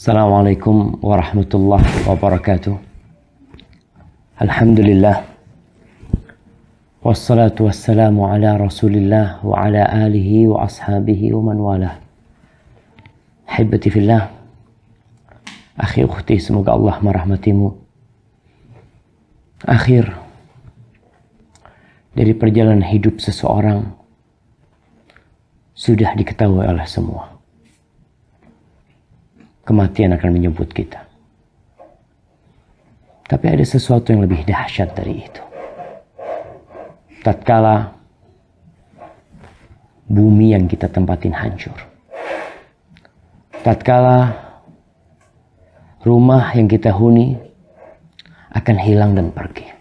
Assalamualaikum warahmatullahi wabarakatuh. Alhamdulillah. Wassalatu wassalamu ala rasulillah wa ala alihi wa ashabihi wa man walah. Hibati fillah. Akhi ukhti, semoga Allah merahmatimu. Akhir dari perjalanan hidup seseorang sudah diketahui oleh semua. Kematian akan menyebut kita. Tapi ada sesuatu yang lebih dahsyat dari itu. Tatkala bumi yang kita tempatin hancur. Tatkala rumah yang kita huni akan hilang dan pergi.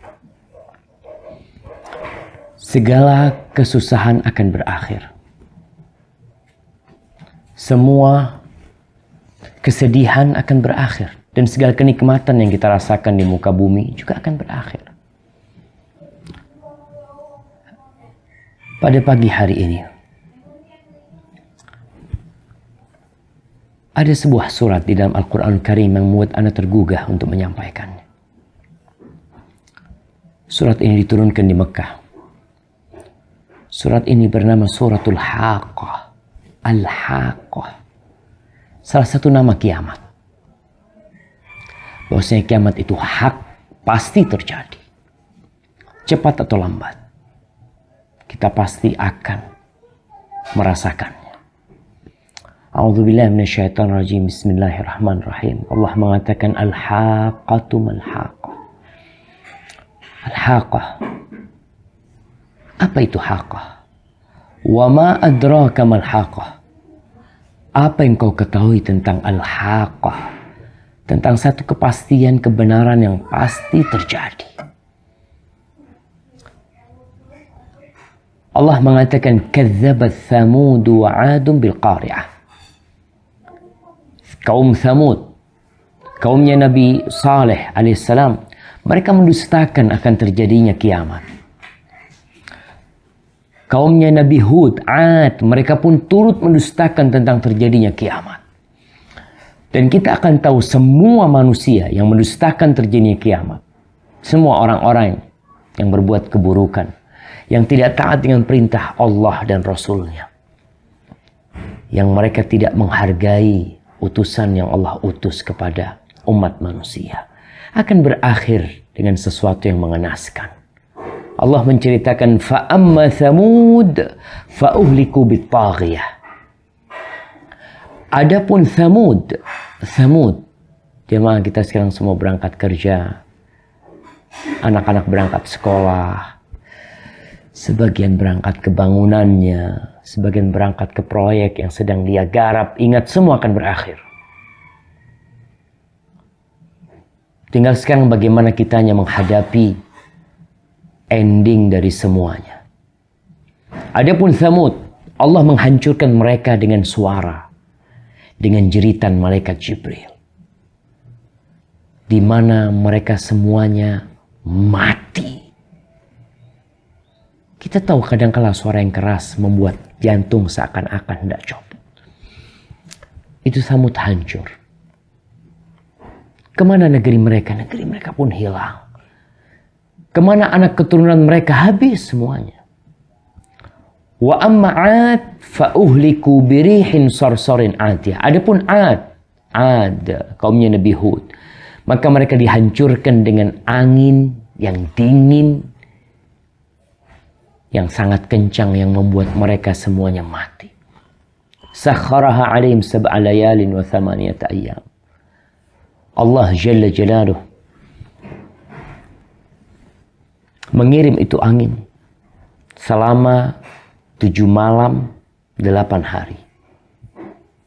Segala kesusahan akan berakhir. Semua kesedihan akan berakhir. Dan segala kenikmatan yang kita rasakan di muka bumi juga akan berakhir. Pada pagi hari ini, ada sebuah surat di dalam Al-Quran Karim yang membuat Anda tergugah untuk menyampaikannya. Surat ini diturunkan di Mekah. Surat ini bernama Suratul Haqqah. Al-Haqqah. Salah satu nama kiamat. Bahwasanya kiamat itu hak, pasti terjadi. Cepat atau lambat, kita pasti akan merasakannya. A'udzubillahi minasyaitonirrajim. Bismillahirrahmanirrahim. Allah mengatakan al-haqqatu mal-haqqah. Al-haqqah. Apa itu haqqah? Wa ma adraka mal-haqqah. Apa yang kau ketahui tentang al-haqqah? Tentang satu kepastian kebenaran yang pasti terjadi. Allah mengatakan kadzabat Thamud wa 'Adun bil qari'ah. Kaum Thamud, kaumnya Nabi Saleh alaihissalam, mereka mendustakan akan terjadinya kiamat. Kaumnya Nabi Hud, 'Ad, mereka pun turut mendustakan tentang terjadinya kiamat. Dan kita akan tahu semua manusia yang mendustakan terjadinya kiamat. Semua orang-orang yang berbuat keburukan, yang tidak taat dengan perintah Allah dan Rasulnya. Yang mereka tidak menghargai utusan yang Allah utus kepada umat manusia. Akan berakhir dengan sesuatu yang mengenaskan. Allah menceritakan fa'amma Thamud fa'uhliku bit-taghiyah. Adapun Thamud, jemaah kita sekarang semua berangkat kerja, anak-anak berangkat sekolah, sebagian berangkat ke bangunannya, sebagian berangkat ke proyek yang sedang dia garap. Ingat, semua akan berakhir. Tinggal sekarang bagaimana kitanya menghadapi ending dari semuanya. Adapun Thamud, Allah menghancurkan mereka dengan suara, dengan jeritan malaikat Jibril, di mana mereka semuanya mati. Kita tahu kadang-kala suara yang keras membuat jantung seakan-akan hendak copot. Itu Thamud hancur. Kemana negeri mereka? Negeri mereka pun hilang. Kemana anak keturunan mereka? Habis semuanya. Wa amma 'Ad fa'uhliku birihin sarsarin 'atiyah. Adapun 'Ad kaumnya Nabi Hud, maka mereka dihancurkan dengan angin yang dingin, yang sangat kencang, yang membuat mereka semuanya mati. Sakharaha 'alaihim sab'a layalin wa thamaniyata ayyam. Allah Jalla Jalaluh mengirim itu angin selama 7 malam 8 hari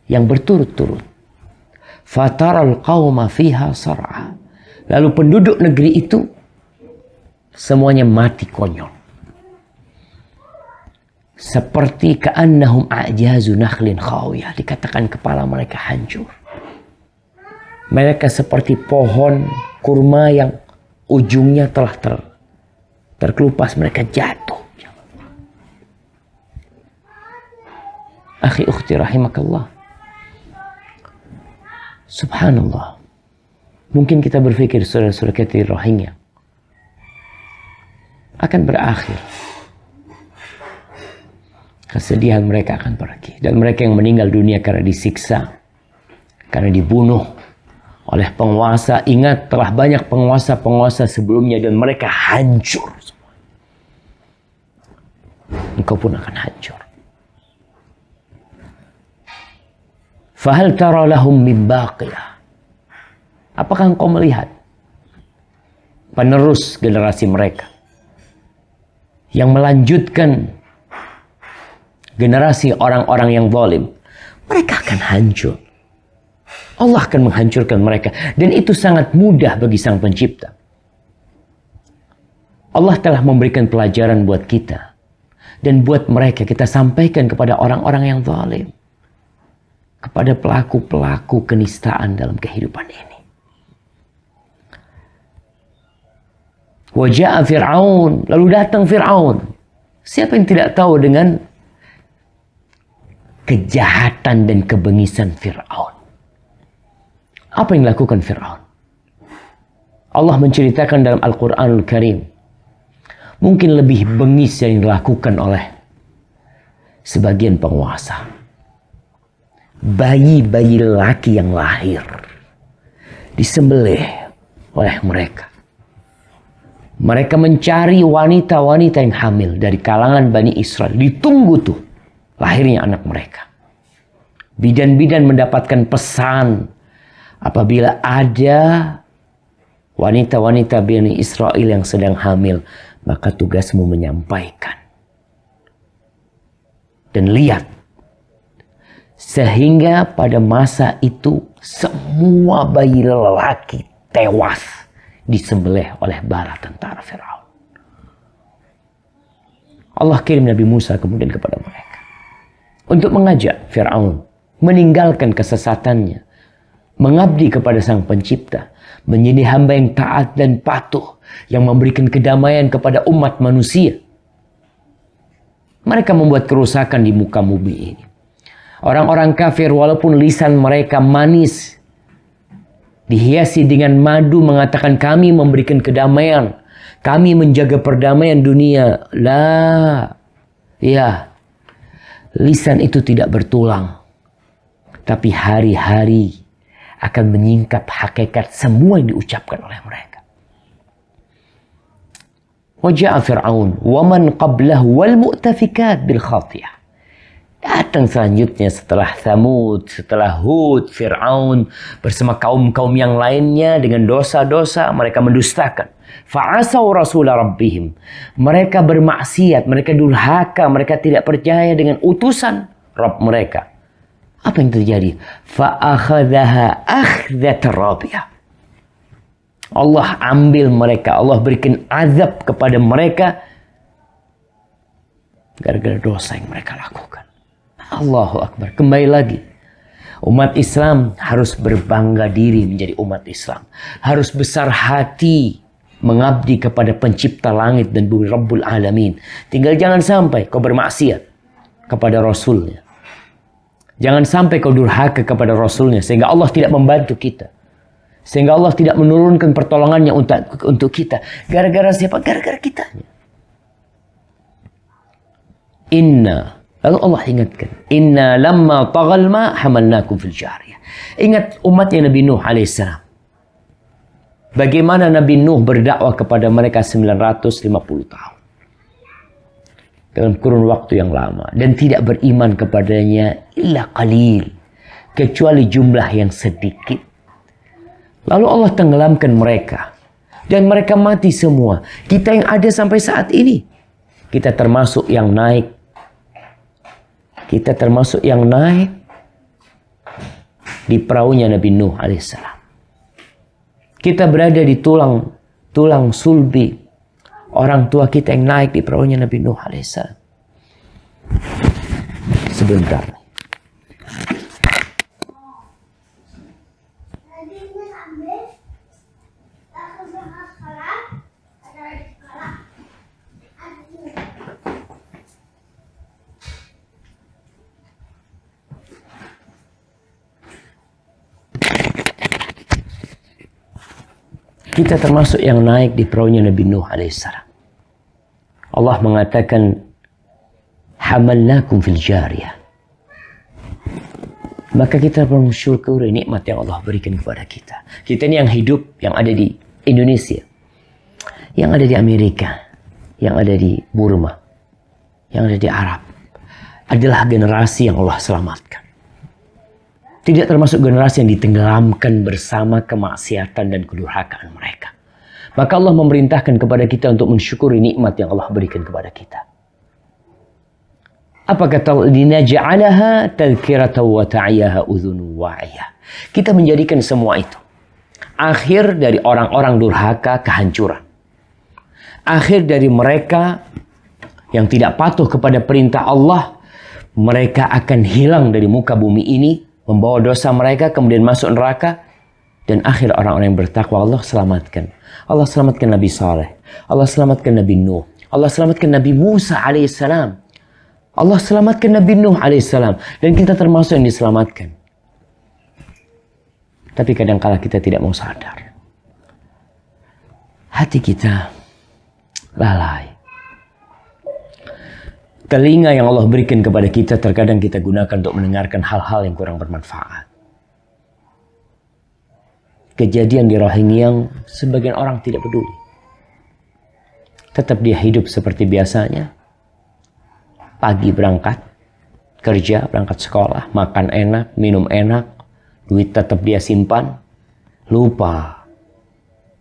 yang berturut-turut. Fataral qauma fiha sar'a. Lalu penduduk negeri itu semuanya mati konyol. Seperti ka'annahum a'jazu nakhlin khawiyah. Dikatakan kepala mereka hancur. Mereka seperti pohon kurma yang ujungnya telah terkelupas, mereka jatuh. Akhi ukhti rahimakallah. Subhanallah. Mungkin kita berpikir saudara-saudara kita di Rohingya akan berakhir. Kesedihan mereka akan pergi. Dan mereka yang meninggal dunia karena disiksa, karena dibunuh oleh penguasa. Ingat, telah banyak penguasa-penguasa sebelumnya dan mereka hancur semua. Engkau pun akan hancur. Fahal tara lahum min baqiyah. Apakah engkau melihat penerus generasi mereka yang melanjutkan generasi orang-orang yang zalim? Mereka akan hancur. Allah akan menghancurkan mereka. Dan itu sangat mudah bagi Sang Pencipta. Allah telah memberikan pelajaran buat kita. Dan buat mereka kita sampaikan kepada orang-orang yang zalim. Kepada pelaku-pelaku kenistaan dalam kehidupan ini. Waja'a Fir'aun. Lalu datang Fir'aun. Siapa yang tidak tahu dengan kejahatan dan kebengisan Fir'aun? Apa yang dilakukan Fir'aun? Allah menceritakan dalam Al-Quranul Karim. Mungkin lebih bengis yang dilakukan oleh sebagian penguasa. Bayi-bayi laki yang lahir disembelih oleh mereka. Mereka mencari wanita-wanita yang hamil dari kalangan Bani Israel. Ditunggu tuh lahirnya anak mereka. Bidan-bidan mendapatkan pesan. Apabila ada wanita-wanita Bani Israel yang sedang hamil, maka tugasmu menyampaikan. Dan lihat. Sehingga pada masa itu semua bayi lelaki tewas disembelih oleh bala tentara Firaun. Allah kirim Nabi Musa kemudian kepada mereka untuk mengajak Firaun meninggalkan kesesatannya, mengabdi kepada Sang Pencipta, menjadi hamba yang taat dan patuh, yang memberikan kedamaian kepada umat manusia. Mereka membuat kerusakan di muka bumi ini. Orang-orang kafir walaupun lisan mereka manis, dihiasi dengan madu, mengatakan kami memberikan kedamaian, kami menjaga perdamaian dunia. Ya, lisan itu tidak bertulang. Tapi hari-hari akan menyingkap hakikat semua yang diucapkan oleh mereka. Waja'a Fir'aun wa man qablahu wal mu'tafikat bil khatiyah. Datang selanjutnya setelah Thamud, setelah Hud, Fir'aun bersama kaum-kaum yang lainnya dengan dosa-dosa mereka mendustakan. Fa'asau rasula rabbihim. Mereka bermaksiat, mereka durhaka, mereka tidak percaya dengan utusan Rabb mereka. Apa yang terjadi? Fa'akhadhaha akhdhat rabiyah. Allah ambil mereka, Allah berikan azab kepada mereka gara-gara dosa yang mereka lakukan. Allahu Akbar. Kembali lagi. Umat Islam harus berbangga diri menjadi umat Islam. Harus besar hati mengabdi kepada Pencipta langit dan bumi, Rabbul Alamin. Tinggal jangan sampai kau bermaksiat kepada Rasulnya. Jangan sampai kau durhaka kepada Rasulnya sehingga Allah tidak membantu kita. Sehingga Allah tidak menurunkan pertolongannya untuk kita. Gara-gara siapa? Gara-gara kitanya. Lalu Allah ingatkan. Inna lamma tagal ma hamalnakum fil jariyah. Ingat umatnya Nabi Nuh alaihissalam. Bagaimana Nabi Nuh berdakwah kepada mereka 950 tahun. Dalam kurun waktu yang lama. Dan tidak beriman kepadanya illa qalil. Kecuali jumlah yang sedikit. Lalu Allah tenggelamkan mereka. Dan mereka mati semua. Kita yang ada sampai saat ini. Kita termasuk yang naik. Kita termasuk yang naik di perahunya Nabi Nuh alaihissalam. Kita berada di tulang sulbi orang tua kita yang naik di perahunya Nabi Nuh alaihissalam. Sebentar. Kita termasuk yang naik di perahunya Nabi Nuh alaihissalam. Allah mengatakan, hamalnakum fil jariyah. Maka kita perlu bersyukuri nikmat yang Allah berikan kepada kita. Kita ini yang hidup, yang ada di Indonesia, yang ada di Amerika, yang ada di Burma, yang ada di Arab, adalah generasi yang Allah selamatkan. Tidak termasuk generasi yang ditenggelamkan bersama kemaksiatan dan kedurhakaan mereka. Maka Allah memerintahkan kepada kita untuk mensyukuri nikmat yang Allah berikan kepada kita. Apa kata linaj'alaha tadhkiratan wa ta'iyaha udhunun wa'iyah. Kita menjadikan semua itu akhir dari orang-orang durhaka, kehancuran. Akhir dari mereka yang tidak patuh kepada perintah Allah. Mereka akan hilang dari muka bumi ini, membawa dosa mereka, kemudian masuk neraka. Dan akhir orang-orang yang bertakwa Allah selamatkan. Allah selamatkan Nabi Saleh. Allah selamatkan Nabi Nuh. Allah selamatkan Nabi Musa alaihissalam. Allah selamatkan Nabi Nuh alaihissalam. Dan kita termasuk yang diselamatkan. Tapi kadang-kala kita tidak mau sadar. Hati kita lalai. Telinga yang Allah berikan kepada kita terkadang kita gunakan untuk mendengarkan hal-hal yang kurang bermanfaat. Kejadian di Rohingya sebagian orang tidak peduli. Tetap dia hidup seperti biasanya. Pagi berangkat kerja, berangkat sekolah, makan enak, minum enak, duit tetap dia simpan. Lupa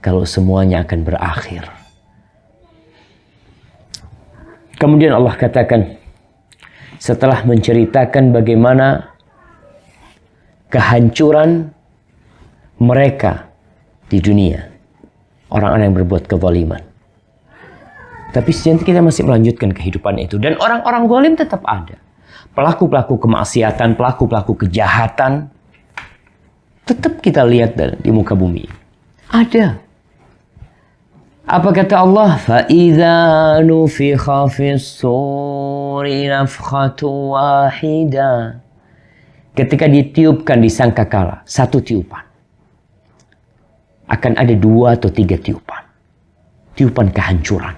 kalau semuanya akan berakhir. Kemudian Allah katakan, setelah menceritakan bagaimana kehancuran mereka di dunia, orang-orang yang berbuat kezaliman. Tapi nanti kita masih melanjutkan kehidupan itu. Dan orang-orang zalim tetap ada. Pelaku-pelaku kemaksiatan, pelaku-pelaku kejahatan, tetap kita lihat di muka bumi. Ada. Apa kata Allah? فَإِذَا نُفِخَ فِي الصُّورِ نَفْخَةٌ وَاحِدَةٌ. Ketika ditiupkan di sangkakala, satu tiupan. Akan ada 2 atau 3 tiupan. Tiupan kehancuran.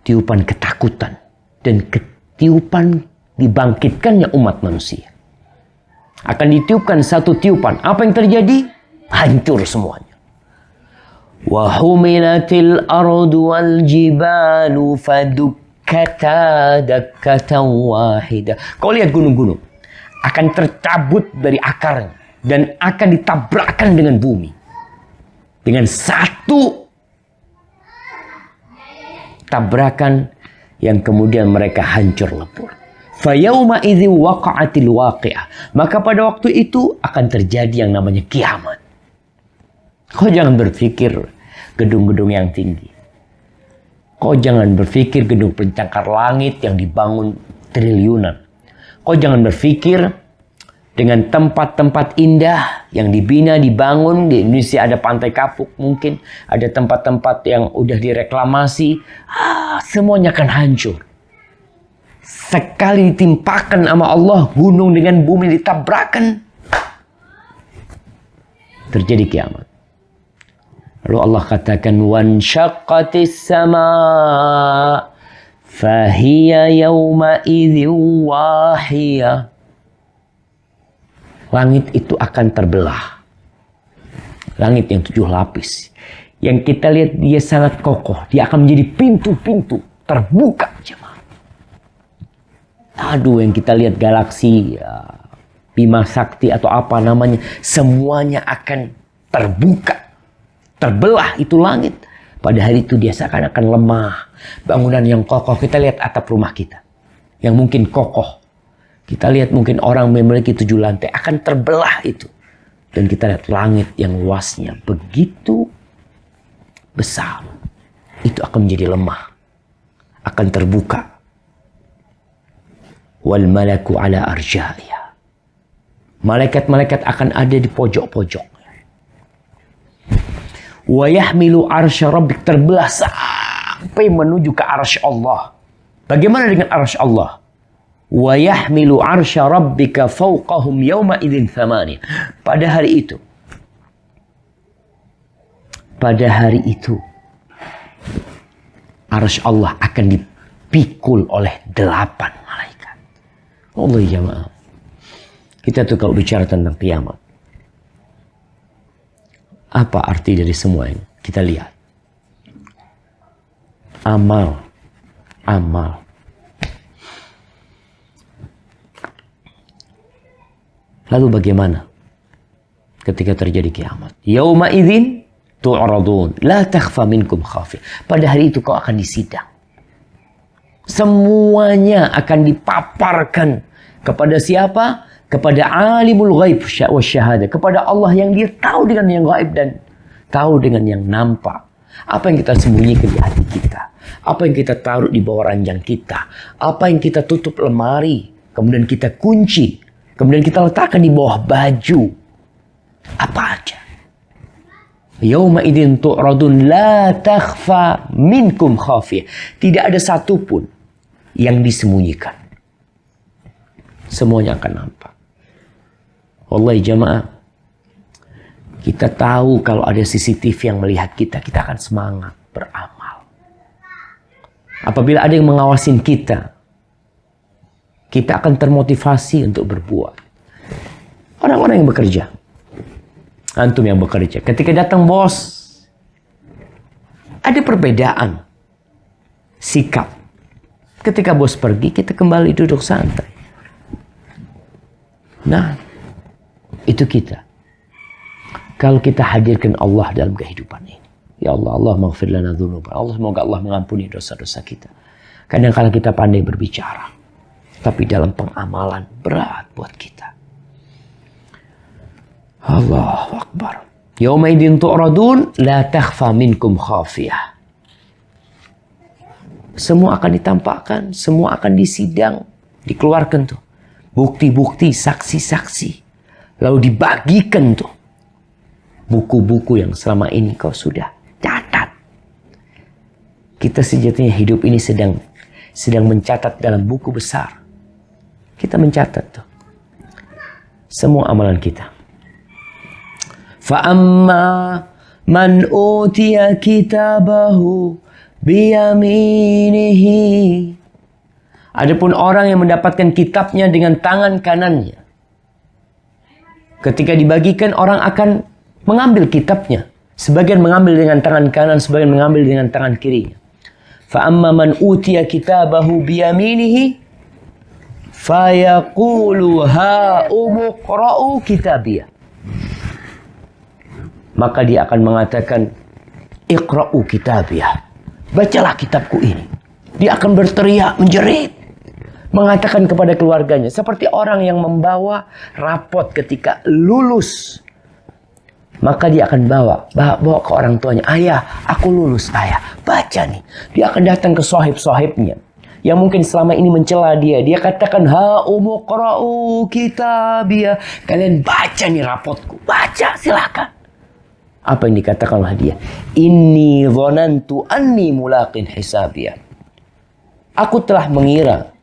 Tiupan ketakutan. Dan tiupan dibangkitkannya umat manusia. Akan ditiupkan satu tiupan. Apa yang terjadi? Hancur semuanya. وَحُمِلَتِ الْأَرْضُ وَالْجِبَالُ فَدُكَّتَا دَكَّةً وَاحِدَةً. Kau lihat gunung-gunung. Akan tercabut dari akarnya. Dan akan ditabrakkan dengan bumi. Dengan satu tabrakan yang kemudian mereka hancur lebur. فَيَوْمَ إِذِ وَقَعَتِ الْوَاقِعَةِ. Maka pada waktu itu akan terjadi yang namanya kiamat. Kau jangan berpikir gedung-gedung yang tinggi. Kau jangan berpikir gedung pencakar langit yang dibangun triliunan. Kau jangan berpikir dengan tempat-tempat indah yang dibina, dibangun. Di Indonesia ada Pantai Kapuk mungkin. Ada tempat-tempat yang udah direklamasi. Semuanya akan hancur. Sekali ditimpakan sama Allah, gunung dengan bumi ditabrakan, terjadi kiamat. Lalu Allah katakan, wanshaqqatis sama' fahiya yawma idzin wahiyah. Langit itu akan terbelah. Langit yang 7 lapis. Yang kita lihat dia sangat kokoh. Dia akan menjadi pintu-pintu terbuka. Aduh, yang kita lihat galaksi Bima Sakti atau apa namanya, semuanya akan terbuka. Terbelah itu langit. Pada hari itu dia seakan-akan lemah. Bangunan yang kokoh. Kita lihat atap rumah kita. Yang mungkin kokoh. Kita lihat mungkin orang memiliki 7 lantai. Akan terbelah itu. Dan kita lihat langit yang luasnya begitu besar. Itu akan menjadi lemah. Akan terbuka. Wal malaku ala arja'iyah. Malaikat-malaikat akan ada di pojok-pojok. Wa yahmilu arsya rabbik, terbelah sampai menuju ke arsy Allah. Bagaimana dengan arsy Allah? Wa yahmilu arsya rabbika fawqahum yawma idzin thamani. Pada hari itu pada hari itu arsy Allah akan dipikul oleh 8 malaikat. Allah jamaah. Kita tuh kalau bicara tentang kiamat, apa arti dari semua ini? Kita lihat. Amal. Lalu bagaimana ketika terjadi kiamat? Yauma idzin tu'radun la takhfa minkum khafiyah. Pada hari itu kau akan disidang. Semuanya akan dipaparkan kepada siapa? Kepada alimul ghaib wa syahada, kepada Allah yang dia tahu dengan yang gaib dan tahu dengan yang nampak. Apa yang kita sembunyikan di hati kita, apa yang kita taruh di bawah ranjang kita, apa yang kita tutup lemari, kemudian kita kunci, kemudian kita letakkan di bawah baju, apa aja. Yauma idzin tu'radun la takhfa minkum khafiyah. Tidak ada satupun yang disembunyikan. Semuanya akan nampak. Wallahi jamaah, kita tahu kalau ada CCTV yang melihat kita, kita akan semangat beramal. Apabila ada yang mengawasin kita, kita akan termotivasi untuk berbuat. Orang-orang yang bekerja, antum yang bekerja, ketika datang bos, ada perbedaan sikap. Ketika bos pergi, kita kembali duduk santai. Nah, itu kita. Kalau kita hadirkan Allah dalam kehidupan ini. Ya Allah, Allah maghfir lana dzunubana. Allah, semoga Allah mengampuni dosa-dosa kita. Kadang-kala kita pandai berbicara, tapi dalam pengamalan berat buat kita. Allahu Akbar. Yauma idzin tu'radun la takhfa minkum khafiyah. Semua akan ditampakkan, semua akan disidang, dikeluarkan tuh. Bukti-bukti, saksi-saksi. Lalu dibagikan tuh. Buku-buku yang selama ini kau sudah catat. Kita sejatinya hidup ini sedang mencatat dalam buku besar. Kita mencatat tuh. Semua amalan kita. Fa'amma man utiya kitabahu biyaminihi. Adapun orang yang mendapatkan kitabnya dengan tangan kanannya. Ketika dibagikan, orang akan mengambil kitabnya. Sebagian mengambil dengan tangan kanan, sebagian mengambil dengan tangan kirinya. فَأَمَّا مَنْ أُوتِيَ كِتَابَهُ بِيَمِينِهِ فَيَقُولُ هَاؤُمُ اقْرَءُوا كِتَابِيَهْ. Maka dia akan mengatakan, iqra'u kitabiyah. Bacalah kitabku ini. Dia akan berteriak, menjerit, mengatakan kepada keluarganya, seperti orang yang membawa rapot ketika lulus. Maka dia akan bawa ke orang tuanya, ayah, aku lulus, ayah, baca nih. Dia akan datang ke sohib-sohibnya yang mungkin selama ini mencela dia. Dia katakan, ha'umu qra'u kitabiyah. Kalian baca nih rapotku, baca, silakan. Apa yang dikatakan oleh dia? Inni dhonantu anni mulaqin hisabiyah. Aku telah mengira,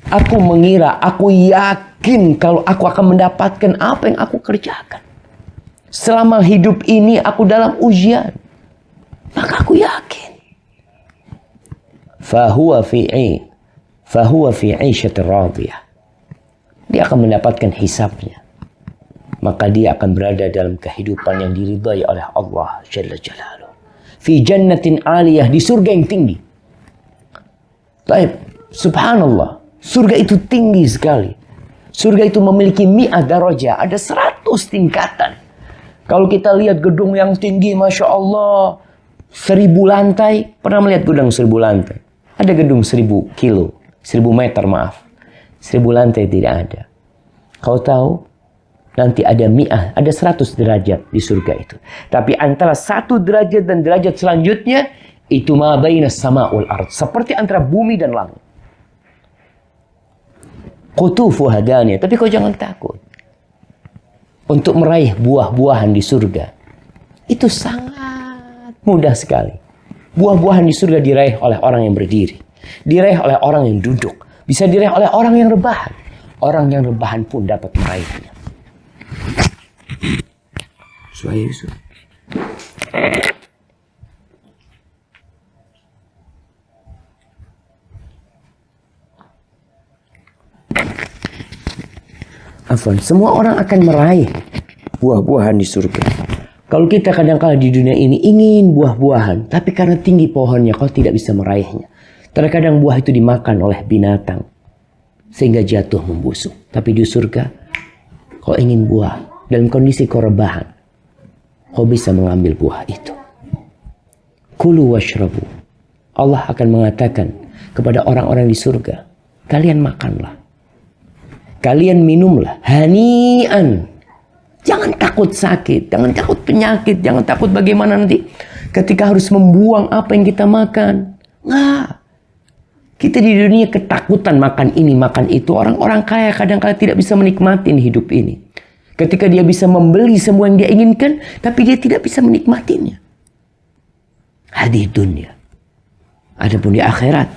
aku yakin kalau aku akan mendapatkan apa yang aku kerjakan. Selama hidup ini aku dalam ujian, maka aku yakin. Fahuwa fi 'ishatir radiyah. Dia akan mendapatkan hisabnya. Maka dia akan berada dalam kehidupan yang diridai oleh Allah Jalla Jalaluh. Fi jannatin 'aliyah, di surga yang tinggi. Baik, subhanallah. Surga itu tinggi sekali. Surga itu memiliki mi'ah darajah, ada 100 tingkatan. Kalau kita lihat gedung yang tinggi, Masya Allah, 1000 lantai. Pernah melihat gedung 1000 lantai? Ada gedung 1000 kilo, 1000 meter maaf. 1000 lantai tidak ada. Kau tahu, nanti ada mi'ah, ada 100 derajat di surga itu. Tapi antara 1 derajat dan derajat selanjutnya, itu ma baina sama wal ard. Seperti antara bumi dan langit. Qutufu hadaniyah. Tapi kau jangan takut. Untuk meraih buah-buahan di surga, itu sangat mudah sekali. Buah-buahan di surga diraih oleh orang yang berdiri. Diraih oleh orang yang duduk. Bisa diraih oleh orang yang rebahan. Orang yang rebahan pun dapat meraihnya. Suai Yusuf. semua orang akan meraih buah-buahan di surga. Kalau kita kadang-kala di dunia ini ingin buah-buahan, tapi karena tinggi pohonnya kau tidak bisa meraihnya. Terkadang buah itu dimakan oleh binatang sehingga jatuh membusuk. Tapi di surga kau ingin buah dalam kondisi kau rebahan, kau bisa mengambil buah itu. Kulu washrabu. Allah akan mengatakan kepada orang-orang di surga, kalian makanlah, kalian minumlah, hanian. Jangan takut sakit, jangan takut penyakit, jangan takut bagaimana nanti ketika harus membuang apa yang kita makan. Nggak. Kita di dunia ketakutan makan ini, makan itu. Orang-orang kaya kadang-kadang tidak bisa menikmati hidup ini. Ketika dia bisa membeli semua yang dia inginkan, tapi dia tidak bisa menikmatinya. Hadih dunia. Adapun di akhirat,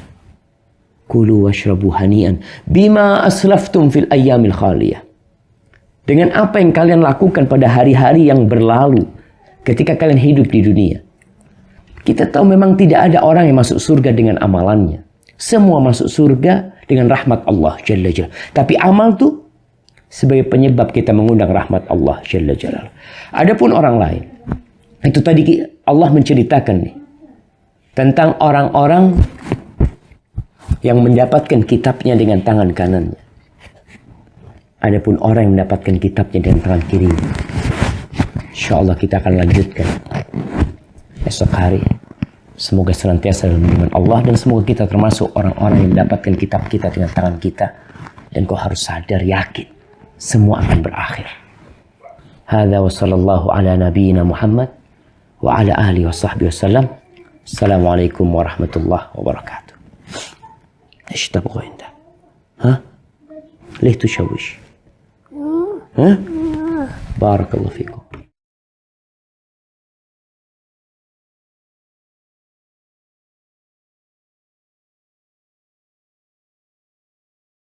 kulu washrabu hanian bima aslaftum fil ayyamil khaliyah. Dengan apa yang kalian lakukan pada hari-hari yang berlalu ketika kalian hidup di dunia. Kita tahu memang tidak ada orang yang masuk surga dengan amalannya. Semua masuk surga dengan rahmat Allah Jalla Jalla. Tapi amal tuh sebagai penyebab kita mengundang rahmat Allah Jalla Jalla. Adapun orang lain, itu tadi Allah menceritakan nih tentang orang-orang yang mendapatkan kitabnya dengan tangan kanannya. Adapun orang yang mendapatkan kitabnya dengan tangan kirinya. InsyaAllah kita akan lanjutkan esok hari. Semoga senantiasa dalam lindungan Allah dan semoga kita termasuk orang-orang yang mendapatkan kitab kita dengan tangan kita. Dan kau harus sadar, yakin, semua akan berakhir. Hadza wa sallallahu ala nabiyyina Muhammad wa ala alihi wa sahbihi wasallam. Assalamualaikum warahmatullahi wabarakatuh. ايش تبغى انت؟ ها؟ ليه تشوش؟ ها؟ بارك الله فيكم.